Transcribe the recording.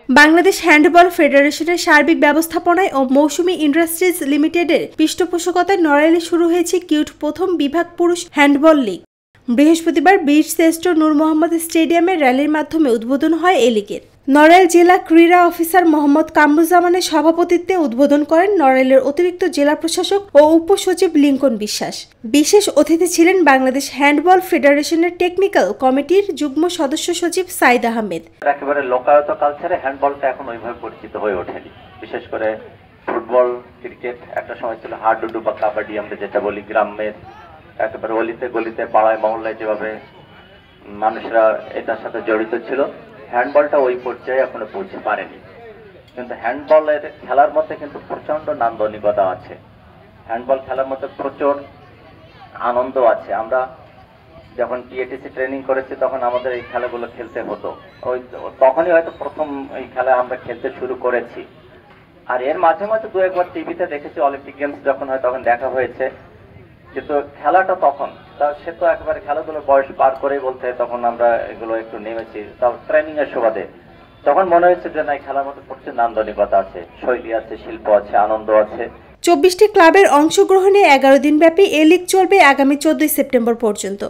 Bangladesh handball ফেডারেশনের সার্বিক ব্যবস্থাপনায় ও মৌসুমী ইন্ডাস্ট্রিজ লিমিটেডের পৃষ্ঠপোষকতায় নড়াইলে শুরু হয়েছে কিউট প্রথম বিভাগ পুরুষ হ্যান্ডবল লিগ। বৃহস্পতিবার বীরশ্রেষ্ঠ নূর মোহাম্মদ স্টেডিয়ামে র্যালির মাধ্যমে উদ্বোধন হয় এ লিগের। নড়াইল জেলা ক্রীড়া অফিসার মোহাম্মদ কামরুজ্জামানের সভাপতিত্বে উদ্বোধন করেন নড়াইলের অতিরিক্ত জেলা প্রশাসক ও উপসচিব লিঙ্কন বিশ্বাস। বিশেষ অতিথি ছিলেন বাংলাদেশ হ্যান্ডবল ফেডারেশনের টেকনিক্যাল কমিটির যুগ্ম সদস্য সচিব সাইদ আহমেদ। একেবারে লোকায়ত কালচারে হ্যান্ডবলটা এখন ওইভাবে পরিচিত হয়ে ওঠেনি। বিশেষ করে ফুটবল, ক্রিকেট একটা সময় ছিল হাডুডু বা কাবাডি আমরা যেটা বলি, গ্রামের একেবারে অলিতে গলিতে পাড়ায় মহল্লায় যেভাবে মানুষরা এটার সাথে জড়িত ছিল, হ্যান্ডবলটা ওই পর্যায়ে এখনো পৌঁছে পারেনি। কিন্তু হ্যান্ডবলের খেলার মধ্যে কিন্তু প্রচন্ড নান্দনিকতা আছে, হ্যান্ডবল খেলার মধ্যে প্রচুর আনন্দ আছে। আমরা যখন টিএটিসি ট্রেনিং করেছি তখন আমাদের এই খেলাগুলো খেলতে হতো, তখনই হয়তো প্রথম এই খেলা আমরা খেলতে শুরু করেছি। আর এর মাঝে মাঝে দু একবার টিভিতে দেখেছি, অলিম্পিক গেমস যখন হয় তখন দেখা হয়েছে, কিন্তু খেলাটা তখন সে তো একেবারে খেলাধুলোর বয়স পার করেই বলতে তখন আমরা এগুলো একটু নেমেছি, তাও ট্রেনিং এর সুবাদে তখন মনে হয়েছে যে না, খেলার মধ্যে প্রচুর নান্দনিকতা আছে, শৈলী আছে, শিল্প আছে, আনন্দ আছে। 24টি ক্লাবের অংশগ্রহণে 11 দিনব্যাপী এ লিগ চলবে আগামী 14 সেপ্টেম্বর পর্যন্ত।